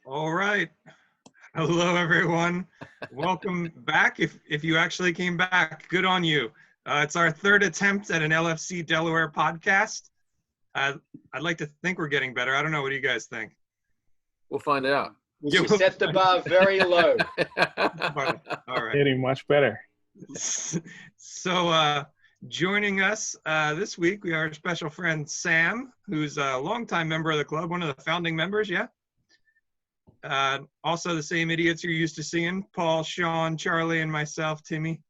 All right. Hello, everyone. Welcome back. If you actually came back, good on you. It's our third attempt at an LFC Delaware podcast. I'd like to think we're getting better. I don't know. What do you guys think? We'll find out. We Yeah, should set the bar very low. All right. Getting much better. So joining us this week, we have our special friend Sam, who's a longtime member of the club, one of the founding members, yeah? Also the same idiots you're used to seeing, Paul, Sean, Charlie, and myself, Timmy.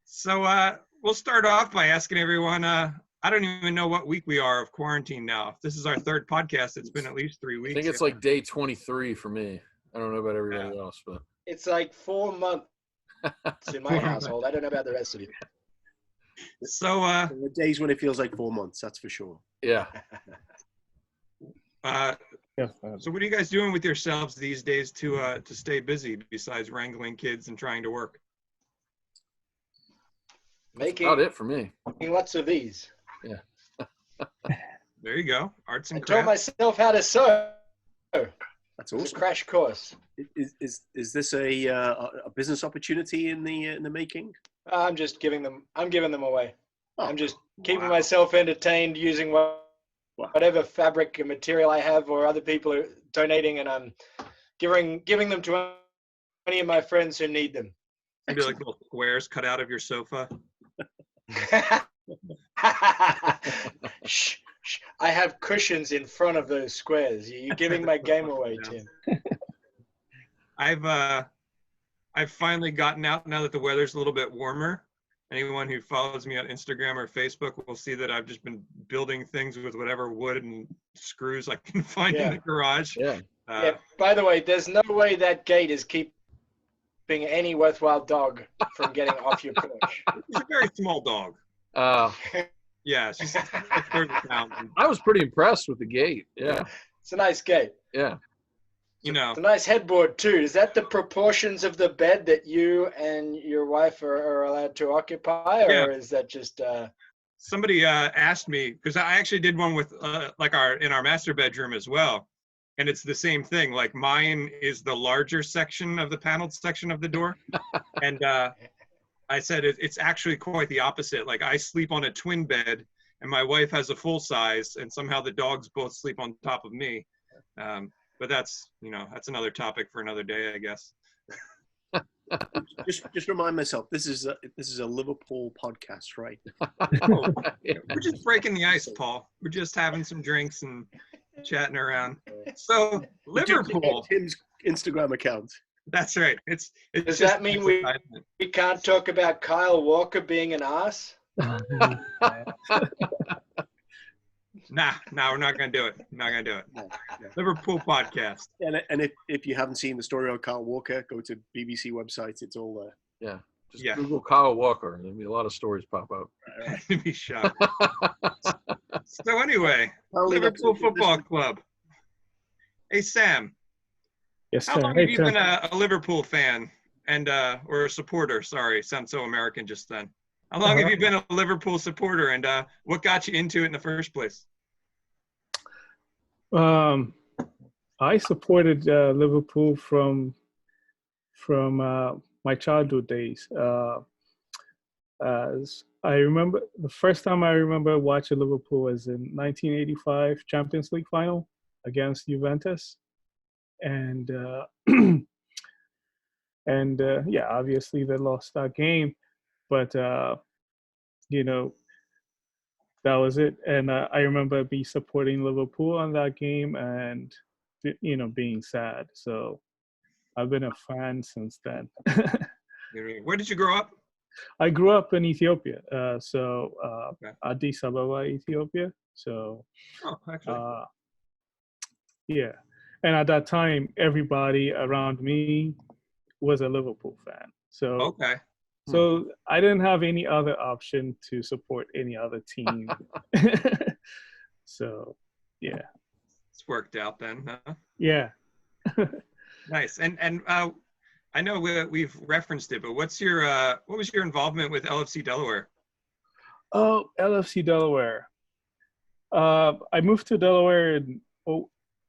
So we'll start off by asking everyone, I don't even know what week we are of quarantine now. If this is our third podcast, it's been at least 3 weeks. I think it's like day 23 for me. I don't know about everybody else, but It's like 4 months in my household. I don't know about the rest of you. So There are days when it feels like 4 months, that's for sure. yeah. So what are you guys doing with yourselves these days to stay busy besides wrangling kids and trying to work? Making About it for me. lots of these. There you go, arts I and taught crafts. myself how to sew. That's It's a awesome. crash course. Is this a business opportunity in the making? I'm just giving them. I'm giving them away. Oh, I'm just keeping Wow. myself entertained using whatever fabric and material I have, or other people are donating, and I'm giving them to any of my friends who need them. Maybe like little squares cut out of your sofa. Shh, shh. I have cushions in front of those squares. You're giving my game away, Tim. I've finally gotten out now that the weather's a little bit warmer. Anyone who follows me on Instagram or Facebook will see that I've just been building things with whatever wood and screws I can find in Yeah. the garage. Yeah. Yeah. By the way, there's no way that gate is keeping any worthwhile dog from getting off your porch. He's a very small dog. Yeah, she's like 30 pounds. I was pretty impressed with the gate. Yeah. It's a nice gate. Yeah. You know, It's a nice headboard too. Is that the proportions of the bed that you and your wife are allowed to occupy, or Yeah. is that just? somebody asked me, because I actually did one with like in our master bedroom as well, and it's the same thing. Like mine is the larger section of the paneled section of the door, and I said it's actually quite the opposite. Like I sleep on a twin bed, and my wife has a full size, and somehow the dogs both sleep on top of me. But that's another topic for another day, I guess. Just remind myself, this is a Liverpool podcast, right? We're just breaking the ice, Paul. We're just having some drinks and chatting around. So Liverpool, Tim's Instagram account. that's right. It's Does just that mean we can't talk about Kyle Walker being an ass? Nah, we're not gonna do it. Not gonna do it. Yeah, yeah. Liverpool podcast. And if you haven't seen the story on Kyle Walker, go to BBC website. It's all there. Yeah. Just Yeah. Google Kyle Walker. There'll be a lot of stories pop up. To be shocked. So anyway, Apparently Liverpool that's- Football Club. Hey Sam, Yes, how sir. long Hey, have you Tim. been a Liverpool fan and or a supporter? Sorry, sound so American just then. How long have you been a Liverpool supporter, and what got you into it in the first place? I supported Liverpool from my childhood days. As I remember, the first time I remember watching Liverpool was in 1985 Champions League final against Juventus, and yeah, obviously they lost that game, but that was it. And I remember me supporting Liverpool on that game and, being sad. So I've been a fan since then. Where did you grow up? I grew up in Ethiopia. Okay. Addis Ababa, Ethiopia. So, Oh, actually. yeah. And at that time, everybody around me was a Liverpool fan. So, Okay. So I didn't have any other option to support any other team. So, yeah. It's worked out then, huh? Yeah. Nice. And I know we've referenced it, but what was your involvement with LFC Delaware? Oh, LFC Delaware. I moved to Delaware in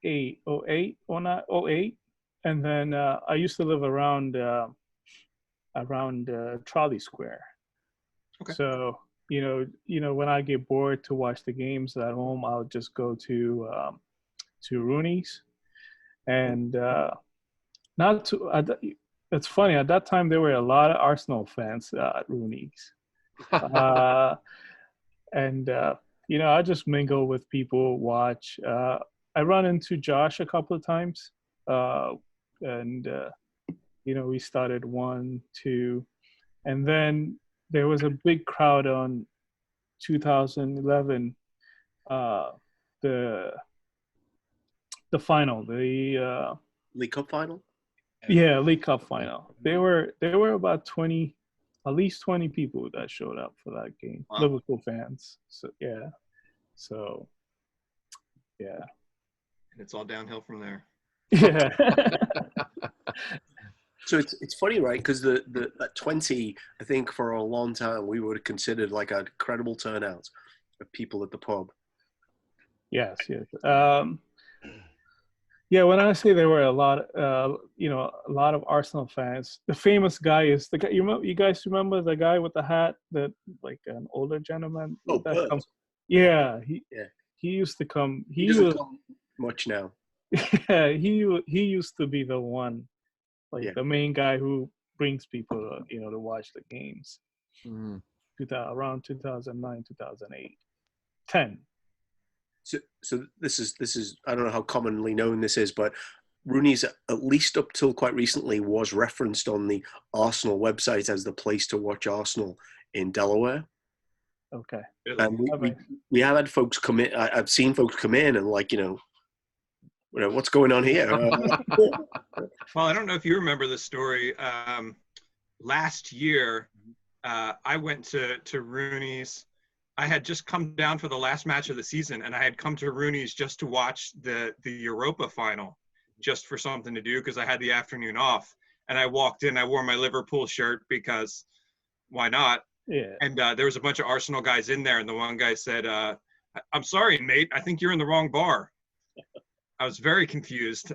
08 or not 08, and then I used to live around Trolley Square. Okay. So when I get bored to watch the games at home, I'll just go to Rooney's, and not to. It's funny, at that time there were a lot of Arsenal fans at Rooney's, and I just mingle with people, watch. I run into Josh a couple of times, and we started 1, 2, and then there was a big crowd on 2011, the final, the League Cup final. League Cup final. There were about 20, at least 20 people that showed up for that game. Wow. Liverpool fans. So yeah. And it's all downhill from there. Yeah. So it's funny, right? Because the at 20, I think for a long time we would have considered like a credible turnout of people at the pub. Yes. Yeah, when I say there were a lot of Arsenal fans, the famous guy is the guy. You guys remember the guy with the hat, that like an older gentleman? Oh, that Bert. comes. Yeah, Yeah. he used to come. He doesn't come much now. Yeah, he used to be the one, like the main guy who brings people to watch the games. Mm. Around 2009, 2008, 10. So this is I don't know how commonly known this is, but Rooney's, at least up till quite recently, was referenced on the Arsenal website as the place to watch Arsenal in Delaware. Okay. And we have had folks come in. I've seen folks come in and like, what's going on here? Well, I don't know if you remember the story. Last year, I went to Rooney's. I had just come down for the last match of the season, and I had come to Rooney's just to watch the Europa final, just for something to do because I had the afternoon off. And I walked in, I wore my Liverpool shirt because why not? Yeah. And there was a bunch of Arsenal guys in there, and the one guy said, "I'm sorry, mate. I think you're in the wrong bar." I was very confused.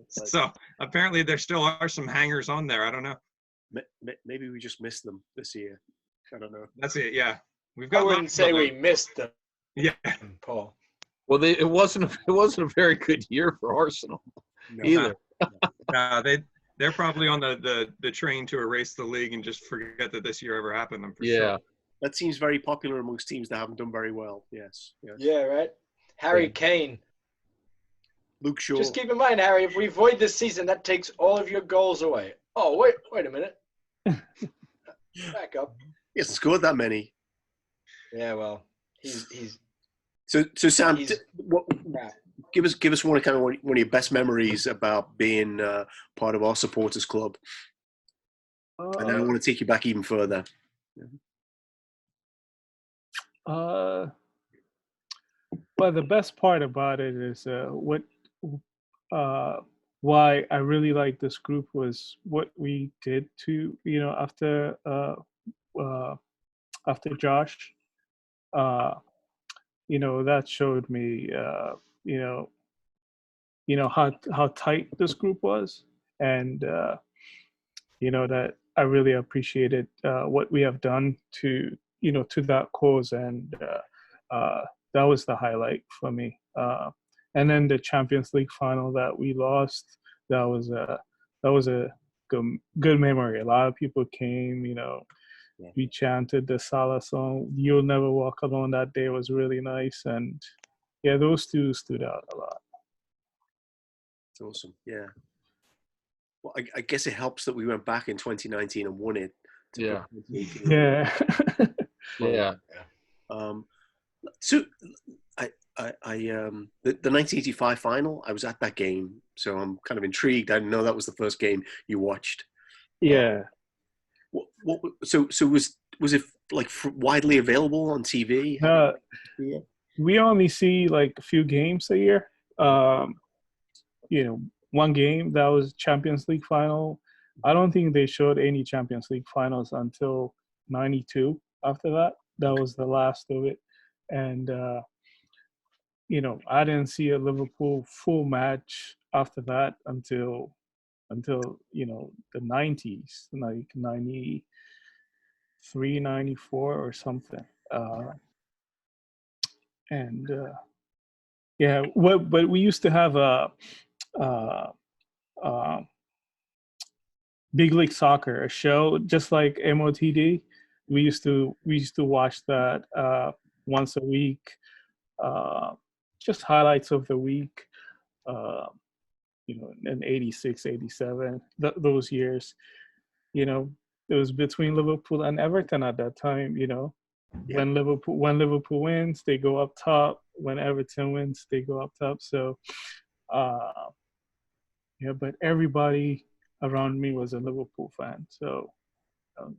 So apparently there still are some hangers on there. I don't know. Maybe we just missed them this year. I don't know. That's it. Yeah. We've I got wouldn't say we missed them, Yeah. Paul. Well, it wasn't a very good year for Arsenal either. They're probably on the train to erase the league and just forget that this year ever happened. I'm for sure. That seems very popular amongst teams that haven't done very well. Yes. Yeah, right. Harry Kane. Luke Shaw. Just keep in mind, Harry, if we void this season, that takes all of your goals away. Oh, wait a minute. Back up. He hasn't scored that many. Yeah, well, he's. So Sam, give us one of your best memories about being part of our supporters club, and then I want to take you back even further. Well, the best part about it is why I really like this group was what we did to after Josh. That showed me how tight this group was, and that I really appreciated what we have done to that cause, and that was the highlight for me. And then the Champions League final that we lost, that was a good memory. A lot of people came, we chanted the Salah song, "You'll Never Walk Alone." That day was really nice, and yeah, those two stood out a lot. It's awesome. Yeah. Well, I guess it helps that we went back in 2019 and won it. Yeah. Yeah. Yeah. So the 1985 final, I was at that game, so I'm kind of intrigued. I didn't know that was the first game you watched. Yeah. So was it like widely available on TV? We only see like a few games a year. One game that was Champions League final. I don't think they showed any Champions League finals until '92. After that, that was the last of it. And I didn't see a Liverpool full match after that until the 90s, like 93, 94 or something. And yeah, but we used to have a uh, Big League Soccer, a show just like MOTD. We used to watch that once a week, uh, just highlights of the week. Uh, in 86, 87, those years. It was between Liverpool and Everton at that time. Yeah. When Liverpool wins, they go up top. When Everton wins, they go up top. So, yeah, but everybody around me was a Liverpool fan. So, um,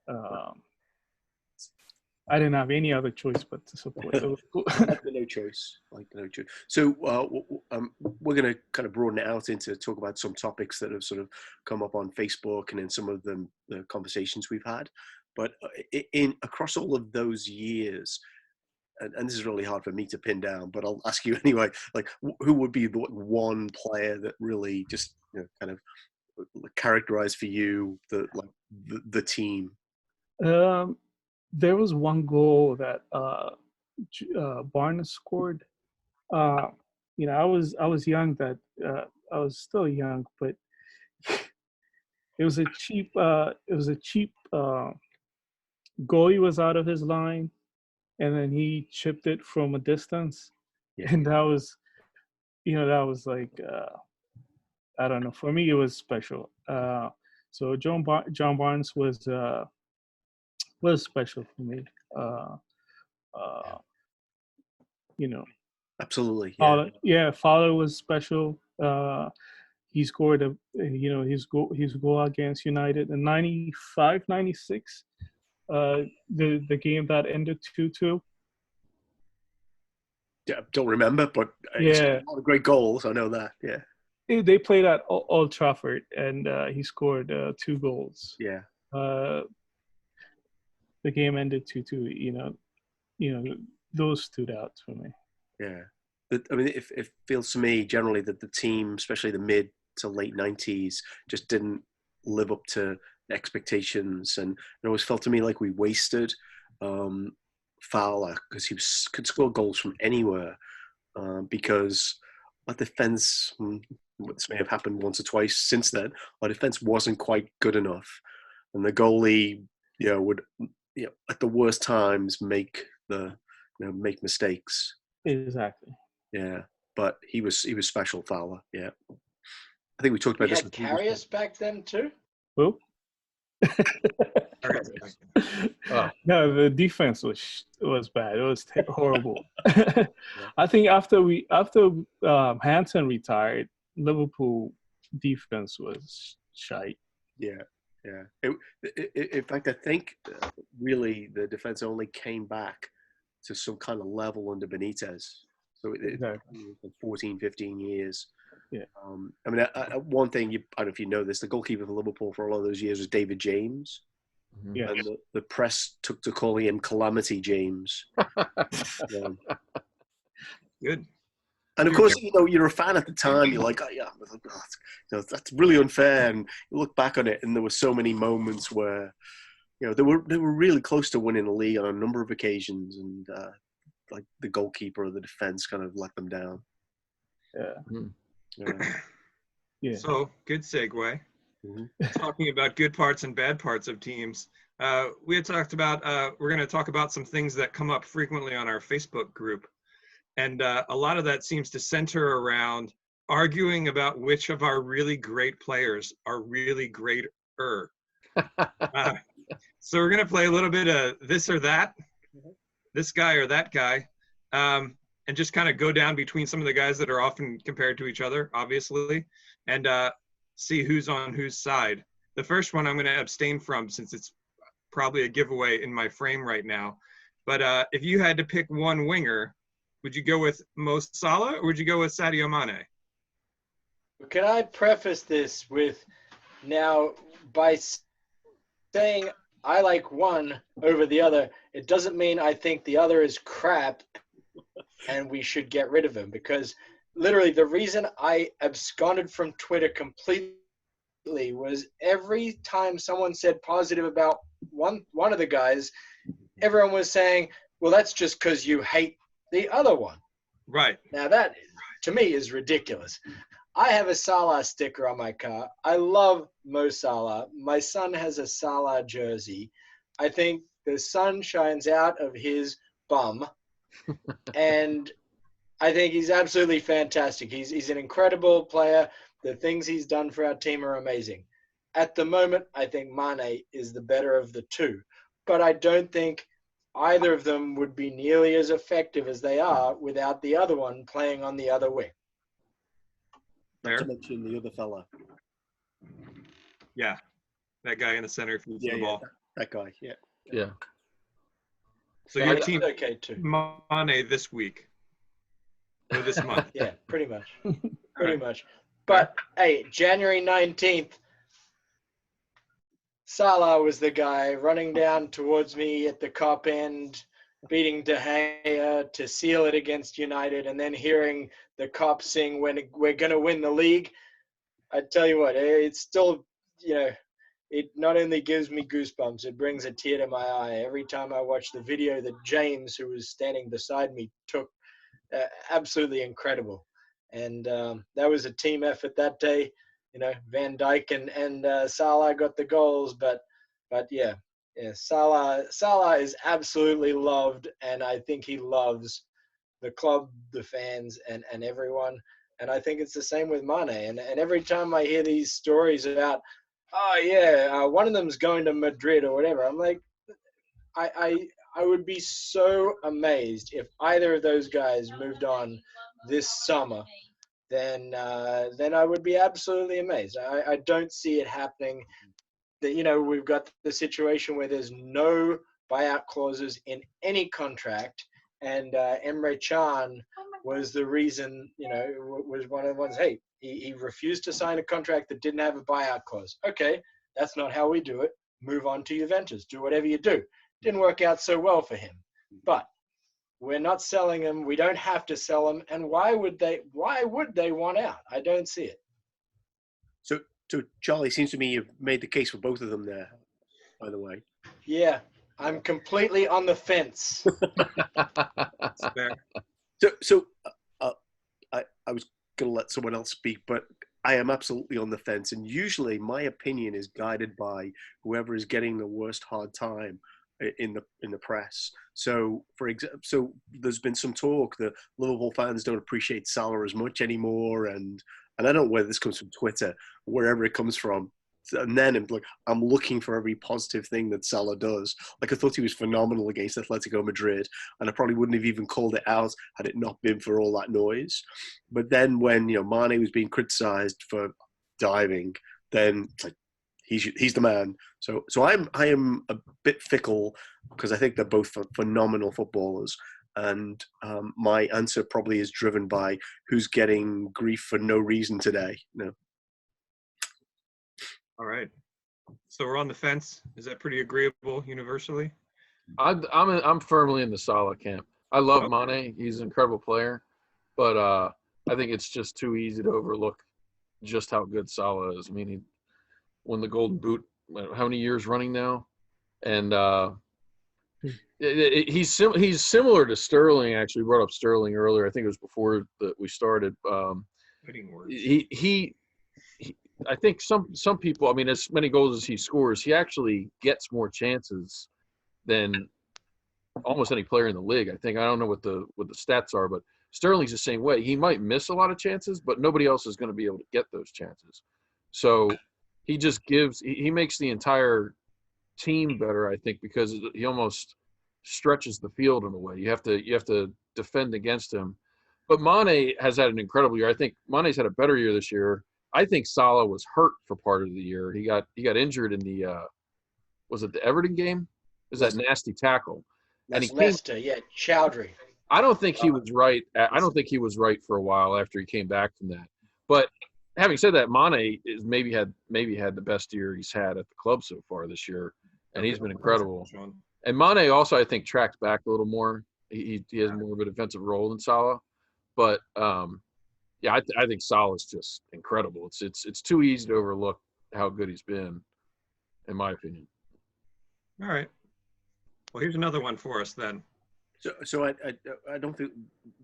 um, I didn't have any other choice but to support Liverpool. Like the no choice. So we're going to kind of broaden it out into talk about some topics that have sort of come up on Facebook and in some of the conversations we've had. But in across all of those years, and this is really hard for me to pin down, but I'll ask you anyway. Like, who would be the one player that really just kind of characterized for you the team? There was one goal that Barnes scored. I was young I was still young, but it was a cheap goal. He was out of his line, and then he chipped it from a distance, and that was like I don't know. For me, it was special. So John Barnes was special for me. You know, Absolutely. Yeah. Fowler was special. He scored his goal against United in 95, 96. The game that ended 2-2. Yeah, don't remember, but Yeah, a lot of great goals. I know that. Yeah. they played at Old Trafford, and he scored 2 goals. Yeah. The game ended 2-2. Those stood out for me. Yeah. I mean, it feels to me generally that the team, especially the mid to late 90s, just didn't live up to expectations, and it always felt to me like we wasted Fowler because he could score goals from anywhere, because our defense, this may have happened once or twice since then, our defense wasn't quite good enough, and the goalie would at the worst times make mistakes. Exactly. Yeah, but he was special, Fowler. Yeah, I think we talked about We this. had Carrius back then too. Who? Oh. No, the defense was bad. It was horrible. I think after Hansen retired, Liverpool defense was shite. Yeah. In fact, I think really the defense only came back to some kind of level under Benitez. So Exactly. 14, 15 years. Yeah. I mean, one thing, I don't know if you know this, the goalkeeper for Liverpool for a lot of those years was David James. Yeah. And the press took to calling him Calamity James. Good. And of course, you're a fan at the time. You're like, oh, yeah, that's really unfair. And you look back on it, and there were so many moments where, they were really close to winning the league on a number of occasions, and like the goalkeeper or the defense kind of let them down. Yeah. So good segue. Talking about good parts and bad parts of teams. We had talked about we're going to talk about some things that come up frequently on our Facebook group. And a lot of that seems to center around arguing about which of our really great players are really greater. So we're going to play a little bit of this or that, this guy or that guy, and just kind of go down between some of the guys that are often compared to each other, obviously, and see who's on whose side. The first one I'm going to abstain from since it's probably a giveaway in my frame right now. But if you had to pick one winger, would you go with Mo Salah or would you go with Sadio Mane? Can I preface this with now by saying I like one over the other, it doesn't mean I think the other is crap. and we should get rid of him, because literally the reason I absconded from Twitter completely was every time someone said positive about one of the guys, everyone was saying, well, that's just because you hate the other one. Right. Now that, to me, is ridiculous. I have a Salah sticker on my car. I love Mo Salah. My son has a Salah jersey. I think the sun shines out of his bum, and I think he's absolutely fantastic. He's an incredible player. The things he's done for our team are amazing. At the moment, I think Mane is the better of the two, but I don't think either of them would be nearly as effective as they are without the other one playing on the other wing. Not to mention the other fella. Yeah, that guy in the center who feeds the ball. That guy. Yeah. Yeah. So your That's team okay too. Mane this week or this month. Yeah, pretty much. Pretty much. But hey, January 19th, Salah was the guy running down towards me at the cop end, beating De Gea to seal it against United, and then hearing the cop sing when we're going to win the league. I tell you what, it's still, it not only gives me goosebumps, it brings a tear to my eye every time I watch the video that James, who was standing beside me, took. Absolutely incredible. And that was a team effort that day. Van Dijk and Salah got the goals, but yeah, Salah is absolutely loved, and I think he loves the club, the fans, and everyone. And I think it's the same with Mane. And every time I hear these stories about, one of them's going to Madrid or whatever, I'm like, I would be so amazed if either of those guys moved on this summer. Then I would be absolutely amazed. I don't see it happening. We've got the situation where there's no buyout clauses in any contract, and Emre Can was the reason. Was one of the ones. Hey, he refused to sign a contract that didn't have a buyout clause. Okay, that's not how we do it. Move on to Juventus. Do whatever you do. Didn't work out so well for him, but we're not selling him. We don't have to sell him. And why would they want out? I don't see it. So Charlie, seems to me you've made the case for both of them there, by the way. Yeah, I'm completely on the fence. That's fair. So I was going to let someone else speak, but I am absolutely on the fence. And usually my opinion is guided by whoever is getting the worst hard time in the press. So so there's been some talk that Liverpool fans don't appreciate Salah as much anymore, and I don't know whether this comes from Twitter, wherever it comes from. And then I'm looking for every positive thing that Salah does. Like, I thought he was phenomenal against Atletico Madrid, and I probably wouldn't have even called it out had it not been for all that noise. But then when Mane was being criticised for diving, then it's like, he's the man. So I am a bit fickle because I think they're both phenomenal footballers, and my answer probably is driven by who's getting grief for no reason today. All right. So we're on the fence. Is that pretty agreeable universally? I'm firmly in the Salah camp. I love Mane. He's an incredible player, but I think it's just too easy to overlook just how good Salah is. I mean, he won the Golden Boot how many years running now, and he's similar to Sterling. Actually, brought up Sterling earlier. I think it was before that we started. He I think some people. I mean, as many goals as he scores, he actually gets more chances than almost any player in the league. I don't know what the stats are, but Sterling's the same way. He might miss a lot of chances, but nobody else is going to be able to get those chances. So he just he makes the entire team better, I think, because he almost stretches the field in a way. You have to defend against him. But Mane has had an incredible year. I think Mane's had a better year this year. I think Salah was hurt for part of the year. He got injured in the was it the Everton game? It was that nasty tackle. And Leicester, Chowdhury. I don't think he was right. I don't think he was right for a while after he came back from that. But having said that, Mane is maybe had the best year he's had at the club so far this year, and he's been incredible. And Mane also, I think, tracked back a little more. He has more of a defensive role than Salah, but yeah, I think Salah's just incredible. It's too easy to overlook how good he's been, in my opinion. All right. Well, here's another one for us then. So I don't think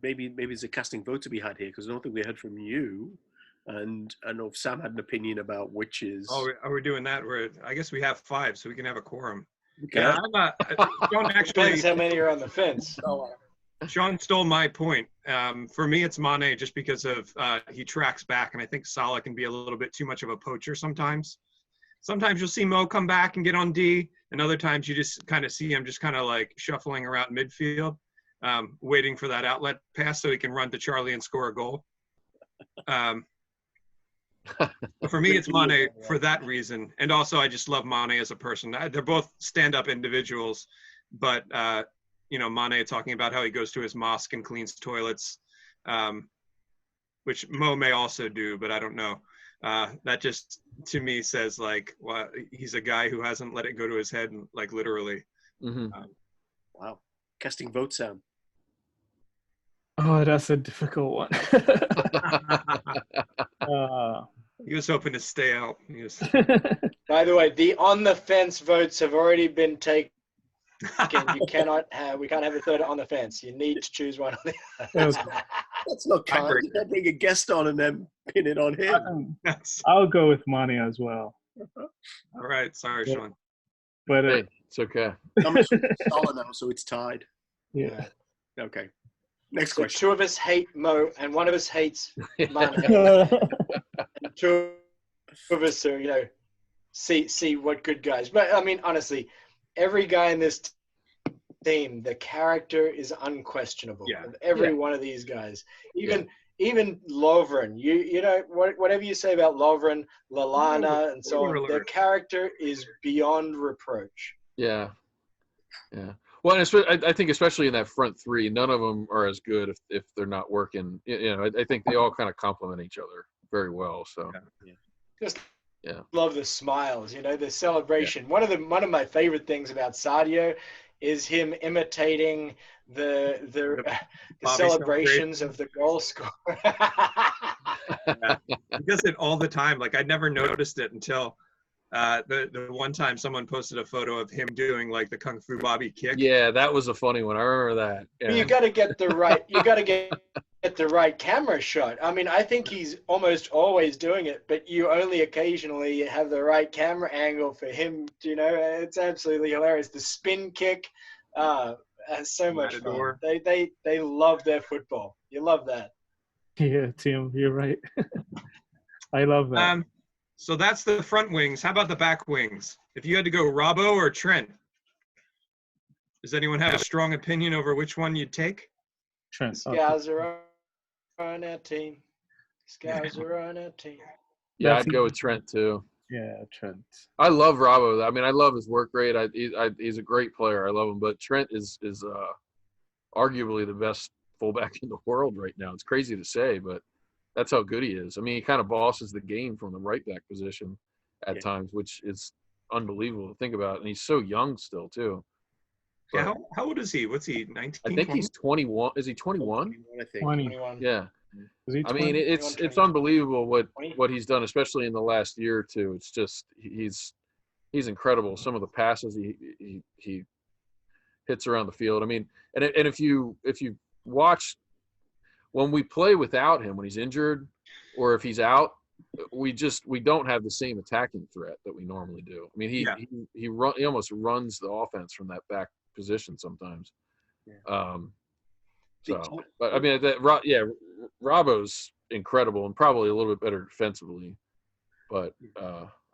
maybe there's a casting vote to be had here because I don't think we heard from you, and I know Sam had an opinion about which is. Oh, we're doing that. I guess we have 5, so we can have a quorum. Okay. Yeah, Sean actually. Depends how many are on the fence. Sean stole my point. For me, it's Mane just because of he tracks back, and I think Salah can be a little bit too much of a poacher sometimes. Sometimes you'll see Mo come back and get on D, and other times you just kind of see him just kind of like shuffling around midfield, waiting for that outlet pass so he can run to Charlie and score a goal. For me, it's Mane for that reason, and also I just love Mane as a person. They're both stand-up individuals, but Mane talking about how he goes to his mosque and cleans toilets, which Mo may also do, but I don't know. That just to me says like, well, he's a guy who hasn't let it go to his head, like literally. Mm-hmm. Wow, casting vote, Sam. Oh, that's a difficult one. He was hoping to stay out. By the way, the on the fence votes have already been taken. We can't have a third on the fence. You need to choose one. Yes. That's not kind. You can't bring a guest on and then pin it on him. I'll go with Mane as well. All right, sorry, Yeah. Sean. Hey, But it's okay. I'm solid now, so it's tied. yeah. Okay. Next So question. 2 of us hate Mo, and 1 of us hates Mane. 2 of us are, see what good guys. But I mean, honestly, every guy in this team, the character is unquestionable. Yeah. Of every one of these guys, even Lovren. Whatever you say about Lovren, Lallana, and so on, their character is beyond reproach. Yeah. Well, and I think especially in that front 3, none of them are as good if they're not working. I think they all kind of complement each other very well. So, Just love the smiles, the celebration. Yeah. One of my favorite things about Sadio is him imitating the celebrations of the goal scorer. He does it all the time. Like I never noticed it until the one time someone posted a photo of him doing like the Kung Fu Bobby kick. Yeah, that was a funny one. I remember that. Yeah. You got to get the right camera shot. I mean, I think he's almost always doing it, but you only occasionally have the right camera angle for him. It's absolutely hilarious. The spin kick, so much fun. They love their football. You love that. Yeah, Tim, you're right. I love that. So that's the front wings. How about the back wings? If you had to go Robbo or Trent, does anyone have a strong opinion over which one you'd take? Trent. Scouts are on our team. Scouts are on our team. Yeah, I'd go with Trent too. Yeah, Trent. I love Robbo. I mean, I love his work rate. He's a great player. I love him. But Trent is arguably the best fullback in the world right now. It's crazy to say, but that's how good he is. I mean, he kind of bosses the game from the right back position at times, which is unbelievable to think about. And he's so young still, too. But, yeah, how old is he? What's he, 19? I think 20? He's 21. Is he 21? 21. Yeah. I mean, it's unbelievable what he's done, especially in the last year or two. It's just he's incredible. Some of the passes he hits around the field. I mean, and if you watch when we play without him, when he's injured or if he's out, we don't have the same attacking threat that we normally do. I mean, he almost runs the offense from that back position sometimes. Yeah. But I mean, Robbo's incredible and probably a little bit better defensively, but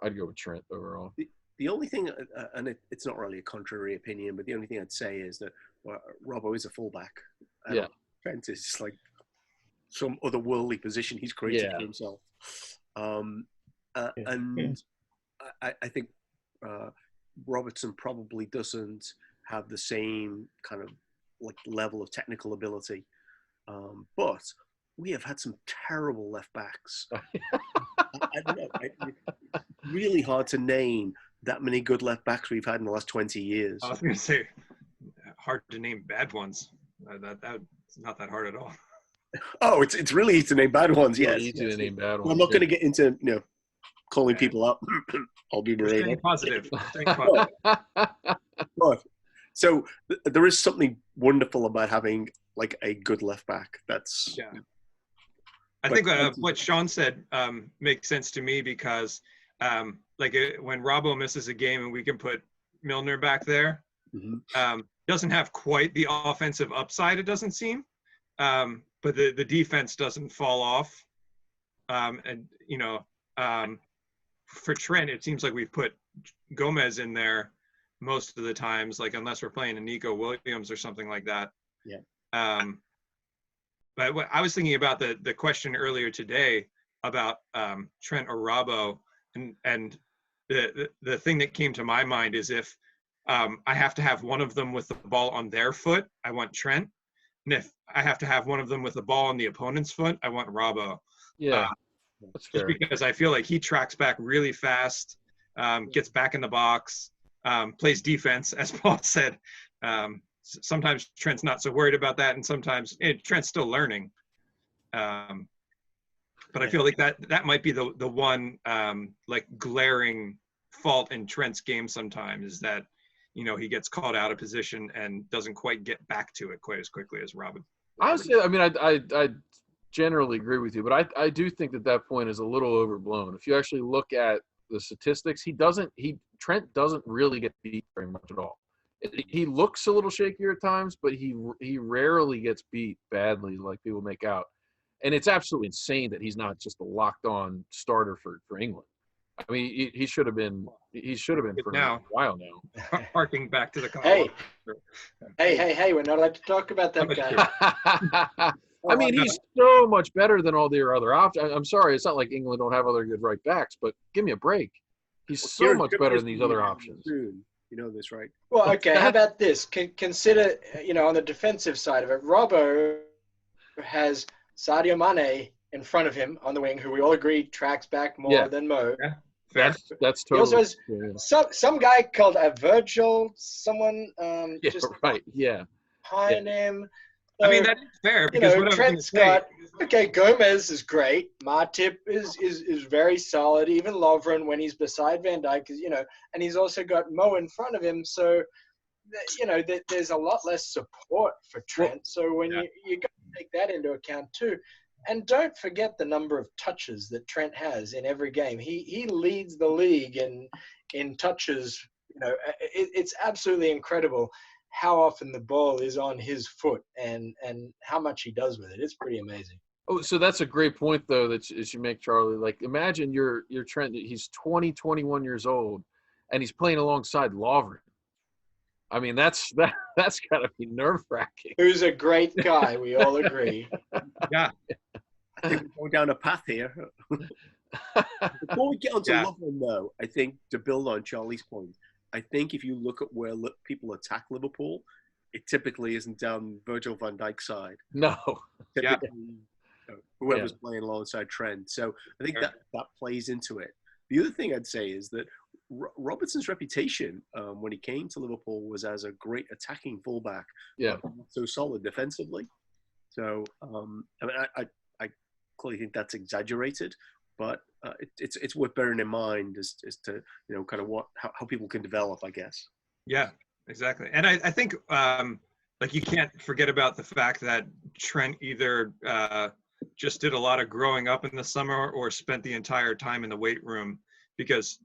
I'd go with Trent overall. The only thing, and it's not really a contrary opinion, but the only thing I'd say is that Robbo is a fullback. Trent is just like some otherworldly position he's created for himself. And I think Robertson probably doesn't have the same kind of like level of technical ability. But we have had some terrible left backs. I don't know. Really hard to name that many good left backs we've had in the last 20 years. I was going to say, hard to name bad ones. That's not that hard at all. Oh, it's really easy to name bad ones. Really Yes. easy to name bad Well, ones. I'm not going to get into calling people up. I'll be We're brave. staying positive. Staying positive. But so there is something wonderful about having like a good left back. That's Yeah. I think what Sean said makes sense to me because when Robbo misses a game and we can put Milner back there, doesn't have quite the offensive upside, it doesn't seem, but the defense doesn't fall off. For Trent, it seems like we've put Gomez in there most of the times, like unless we're playing a Nico Williams or something like that. Yeah. But I was thinking about the question earlier today about Trent or Robbo, and the thing that came to my mind is if I have to have one of them with the ball on their foot, I want Trent, and if I have to have one of them with the ball on the opponent's foot, I want Robbo. Yeah, that's fair. Just because I feel like he tracks back really fast, gets back in the box, plays defense, as Paul said. Sometimes Trent's not so worried about that, and sometimes Trent's still learning. But I feel like that might be the one like glaring fault in Trent's game sometimes, is that he gets called out of position and doesn't quite get back to it quite as quickly as Robin. Honestly, I mean, I generally agree with you, but I do think that point is a little overblown. If you actually look at the statistics, Trent doesn't really get beat very much at all. He looks a little shakier at times, but he rarely gets beat badly like people make out. And it's absolutely insane that he's not just a locked-on starter for England. I mean, he should have been for a while now. Harking back to the hey, we're not allowed to talk about that guy. I mean, he's so much better than all their other options. I'm sorry, it's not like England don't have other good right backs, but give me a break. He's so much better than these other options. You know this, right? Well, okay, how about this? Consider, on the defensive side of it, Robbo has Sadio Mane in front of him on the wing, who we all agree tracks back more than Mo. Yeah. That's He also totally. has some guy called Virgil, someone just right. Yeah. behind him. I mean, that is fair because what Trent's got Gomez is great. Matip is very solid. Even Lovren when he's beside Van Dijk, and he's also got Mo in front of him. So, there's a lot less support for Trent. So when you got to take that into account too, and don't forget the number of touches that Trent has in every game. He leads the league in touches. It's absolutely incredible how often the ball is on his foot and how much he does with it. It's pretty amazing. Oh, so that's a great point, though, that you make, Charlie. Like, imagine you're Trent. He's 21 years old, and he's playing alongside Lovren. I mean, that's got to be nerve-wracking. Who's a great guy, we all agree. Yeah. I think we're going down a path here. Before we get onto Lovren, though, I think to build on Charlie's point, I think if you look at where people attack Liverpool, it typically isn't down Virgil van Dijk's side. No. Typically, whoever's playing alongside Trent. So I think that plays into it. The other thing I'd say is that Robertson's reputation when he came to Liverpool was as a great attacking fullback. Yeah. So solid defensively. So I clearly think that's exaggerated. But it's worth bearing in mind as to kind of how people can develop, I guess. Yeah, exactly. And I think you can't forget about the fact that Trent either just did a lot of growing up in the summer or spent the entire time in the weight room, because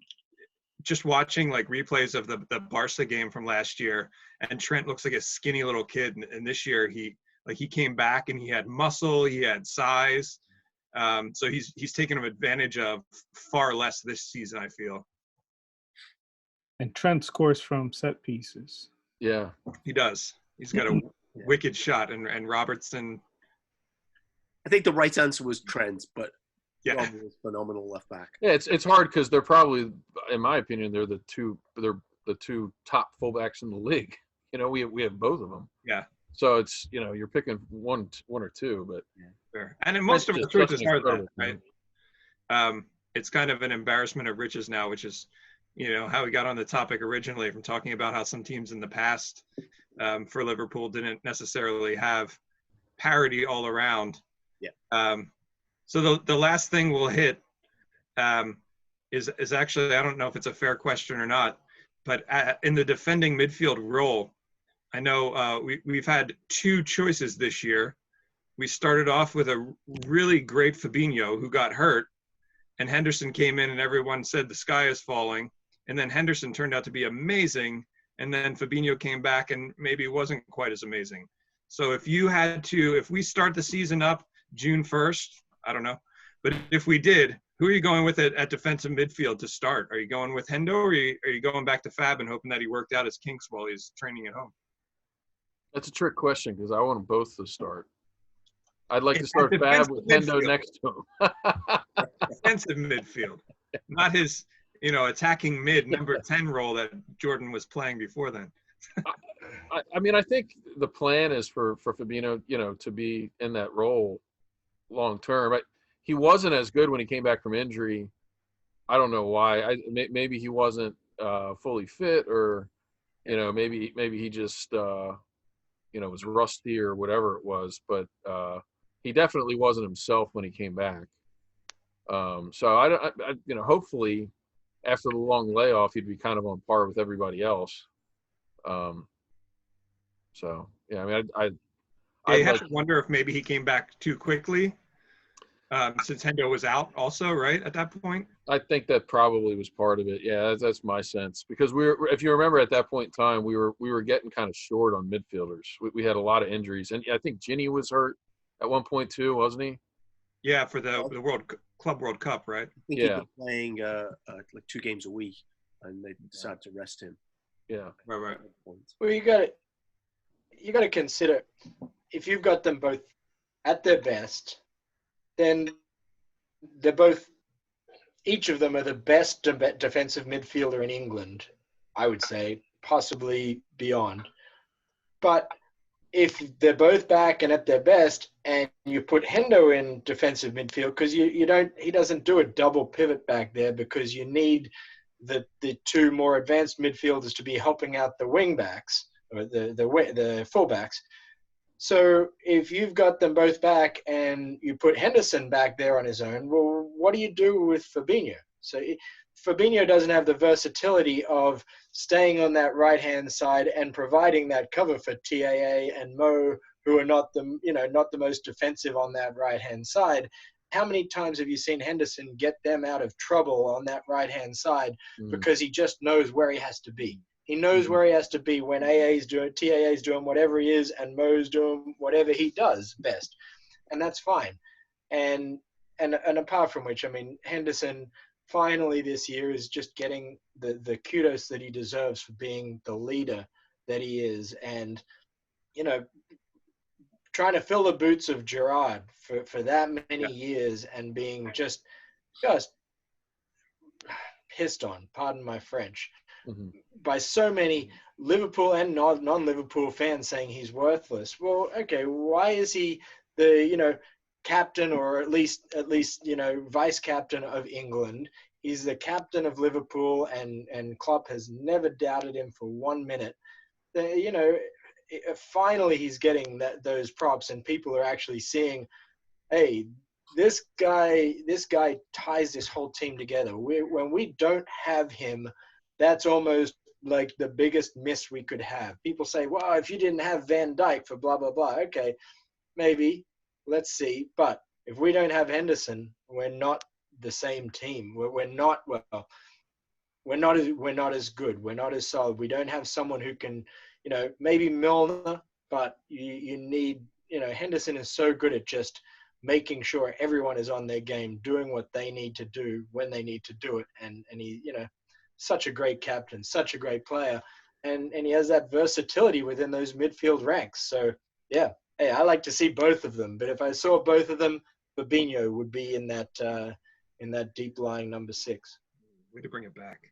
just watching replays of the Barca game from last year, and Trent looks like a skinny little kid, and this year he came back and he had muscle, he had size. So he's taken advantage of far less this season, I feel. And Trent scores from set pieces. Yeah, he does. He's got a wicked shot, and Robertson. I think the right answer was Trent, but Rob was phenomenal left back. Yeah, it's hard because they're probably, in my opinion, they're the two top fullbacks in the league. We have both of them. Yeah. So it's you're picking one or two, but fair. And in most of the truth is hard, right? It's kind of an embarrassment of riches now, which is how we got on the topic originally from talking about how some teams in the past for Liverpool didn't necessarily have parity all around. Yeah. So the last thing we'll hit is actually, I don't know if it's a fair question or not, but in the defending midfield role, I know we've had two choices this year. We started off with a really great Fabinho who got hurt, and Henderson came in and everyone said the sky is falling. And then Henderson turned out to be amazing. And then Fabinho came back and maybe wasn't quite as amazing. So if we start the season up June 1st, I don't know. But if we did, who are you going with at defensive midfield to start? Are you going with Hendo, or are you going back to Fab and hoping that he worked out his kinks while he's training at home? That's a trick question because I want them both to start. I'd like to start Fab with Hendo next to him. Defensive midfield, not his, attacking mid number 10 role that Jordan was playing before then. I mean, I think the plan is for Fabinho, to be in that role long term. He wasn't as good when he came back from injury. I don't know why. Maybe he wasn't fully fit, or maybe he just was rusty or whatever it was. But he definitely wasn't himself when he came back. So I hopefully after the long layoff, he'd be kind of on par with everybody else. So yeah, I mean, I have to wonder if maybe he came back too quickly, since Hendo was out also, right, at that point? I think that probably was part of it. Yeah, that's my sense. Because if you remember at that point in time, we were getting kind of short on midfielders. We had a lot of injuries. And I think Ginny was hurt at one point too, wasn't he? Yeah, for the Club World Cup, right? I think he was playing like 2 games a week, and they decided to rest him. Yeah. Right. Well, you got to consider, if you've got them both at their best, then they're both, each of them are the best defensive midfielder in England, I would say, possibly beyond. But if they're both back and at their best, and you put Hendo in defensive midfield, because he doesn't do a double pivot back there, because you need the 2 more advanced midfielders to be helping out the wing backs or the fullbacks. So if you've got them both back and you put Henderson back there on his own, well, what do you do with Fabinho? So Fabinho doesn't have the versatility of staying on that right-hand side and providing that cover for TAA and Mo, who are not the most defensive on that right-hand side. How many times have you seen Henderson get them out of trouble on that right-hand side because he just knows where he has to be? He knows where he has to be when TAA's doing whatever he is, and Mo's doing whatever he does best, and that's fine. And apart from which, I mean, Henderson finally this year is just getting the kudos that he deserves for being the leader that he is, and trying to fill the boots of Gerrard for that many years and being just pissed on, pardon my French, by so many Liverpool and non-Liverpool fans saying he's worthless. Well, okay, why is he the captain, or at least vice captain of England? He's the captain of Liverpool, and Klopp has never doubted him for 1 minute. Finally he's getting those props, and people are actually seeing, hey, this guy ties this whole team together. When we don't have him, that's almost like the biggest miss we could have. People say, well, if you didn't have Van Dijk for blah, blah, blah. Okay, maybe. Let's see. But if we don't have Henderson, we're not the same team. We're not as good. We're not as solid. We don't have someone who can, maybe Milner, but you need, Henderson is so good at just making sure everyone is on their game, doing what they need to do when they need to do it. And he, such a great captain, such a great player. And he has that versatility within those midfield ranks. So, yeah, hey, I like to see both of them. But if I saw both of them, Fabinho would be in that deep-lying number 6. Way to bring it back.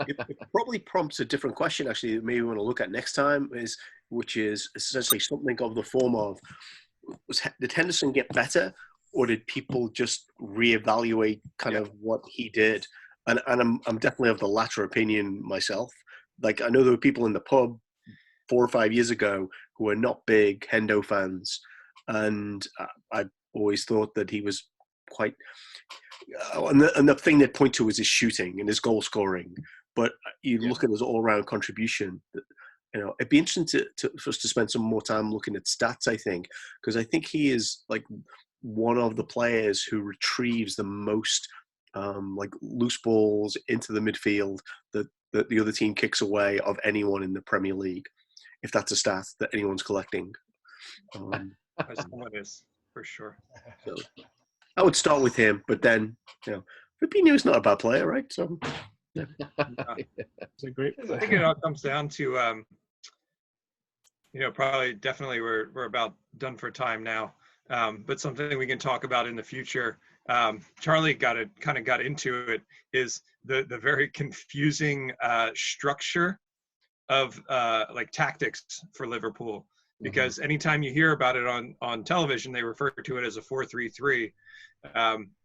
It probably prompts a different question, actually, that maybe we want to look at next time, which is essentially something of the form of, did Henderson get better, or did people just reevaluate kind of what he did and I'm definitely of the latter opinion myself. Like, I know there were people in the pub 4 or 5 years ago who were not big Hendo fans, and I always thought that he was quite. And the thing they'd point to was his shooting and his goal scoring. But you look at his all-round contribution. You know, it'd be interesting for us to spend some more time looking at stats, I think, because I think he is like one of the players who retrieves the most like loose balls into the midfield that the other team kicks away of anyone in the Premier League, if that's a stat that anyone's collecting. Someone is, for sure. So I would start with him, but then, you know, Fabinho's not a bad player, right? So yeah. It's a great I think it all comes down to, you know, probably definitely we're about done for time now, but something we can talk about in the future. Charlie got into it, is the very confusing structure of like tactics for Liverpool, because anytime you hear about it on television, they refer to it as a 4-3-3.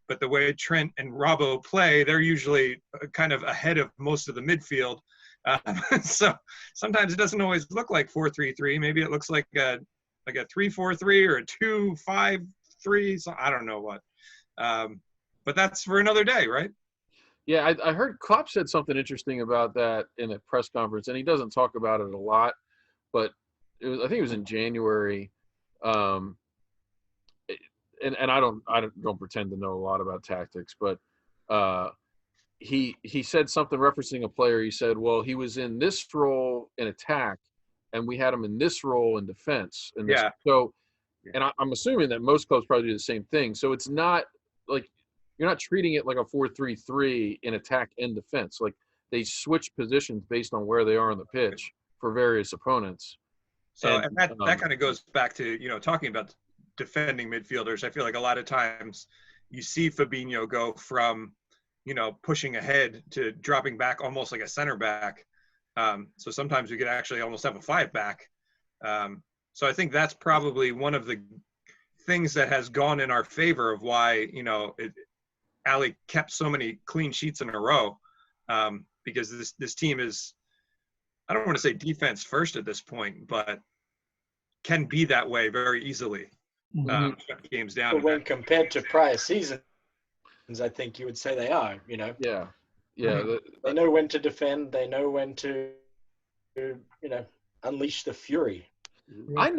But the way Trent and Robbo play, they're usually kind of ahead of most of the midfield. So sometimes it doesn't always look like 4-3-3. Maybe it looks like a 3-4-3 or a 2-5-3. So I don't know what. But that's for another day, right? Yeah, I heard Klopp said something interesting about that in a press conference, and he doesn't talk about it a lot, but I think it was in January. And I don't pretend to know a lot about tactics, but he said something referencing a player. He said, well, he was in this role in attack, and we had him in this role in defense. And so, and I'm assuming that most clubs probably do the same thing. So it's not like you're not treating it like a 4-3-3 in attack and defense. Like they switch positions based on where they are on the pitch for various opponents. So and that kind of goes back to, you know, talking about defending midfielders. I feel like a lot of times you see Fabinho go from, you know, pushing ahead to dropping back almost like a center back. So sometimes we could actually almost have a 5-back. So I think that's probably one of the things that has gone in our favor of why, you know, Ali kept so many clean sheets in a row, because this team is, I don't want to say defense first at this point, but can be that way very easily. Shut games down. But when compared to prior seasons, I think you would say they are, you know. Yeah. They know when to defend. They know when to, you know, unleash the fury. I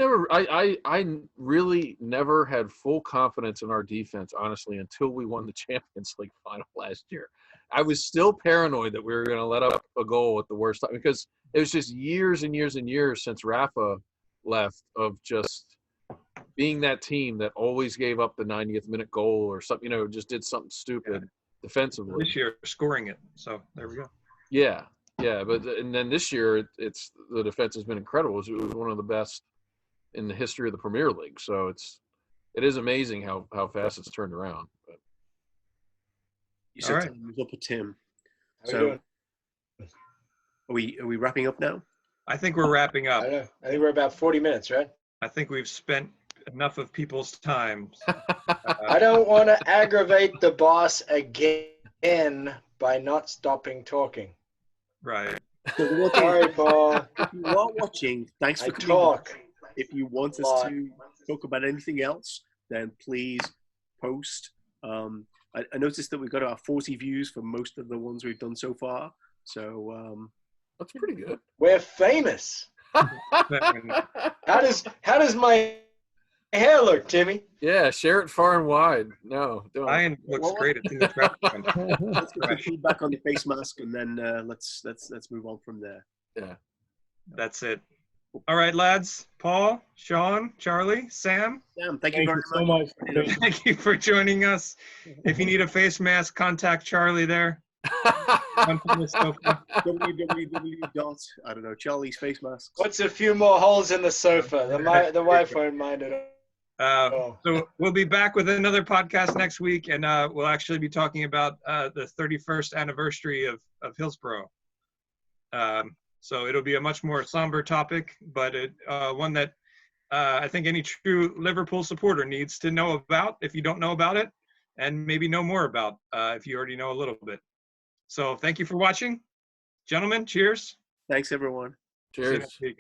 really never had full confidence in our defense, honestly, until we won the Champions League final last year. I was still paranoid that we were going to let up a goal at the worst time, because it was just years and years and years since Rafa left of just being that team that always gave up the 90th minute goal or something, you know, just did something stupid defensively. This year, scoring it. So there we go. Yeah, but and then this year, it's the defense has been incredible. It was one of the best in the history of the Premier League. So it is amazing how fast it's turned around. But. You said time was up with Tim. So are we wrapping up now? I think we're wrapping up. I think we're about 40 minutes, right? I think we've spent enough of people's time. I don't want to aggravate the boss again by not stopping talking. Right. Sorry, Paul. If you are watching, thanks for coming. Talk. If you want us to talk about anything else, then please post. I noticed that we've got about 40 views for most of the ones we've done so far. So that's pretty good. We're famous. How does my hair look, Timmy? Yeah, share it far and wide. No, don't. Ryan looks great. It's in the Let's get some feedback on the face mask, and then let's move on from there. Yeah, that's it. All right, lads. Paul, Sean, Charlie, Sam. Thank you very so much. Thank you for joining us. If you need a face mask, contact Charlie there. www. I don't know, Charlie's face masks. What's a few more holes in the sofa? The Wi-Fi minded. So we'll be back with another podcast next week, and we'll actually be talking about the 31st anniversary of Hillsborough. So it'll be a much more somber topic, but one that I think any true Liverpool supporter needs to know about if you don't know about it, and maybe know more about if you already know a little bit. So thank you for watching. Gentlemen, cheers. Thanks, everyone. See you Cheers. next week.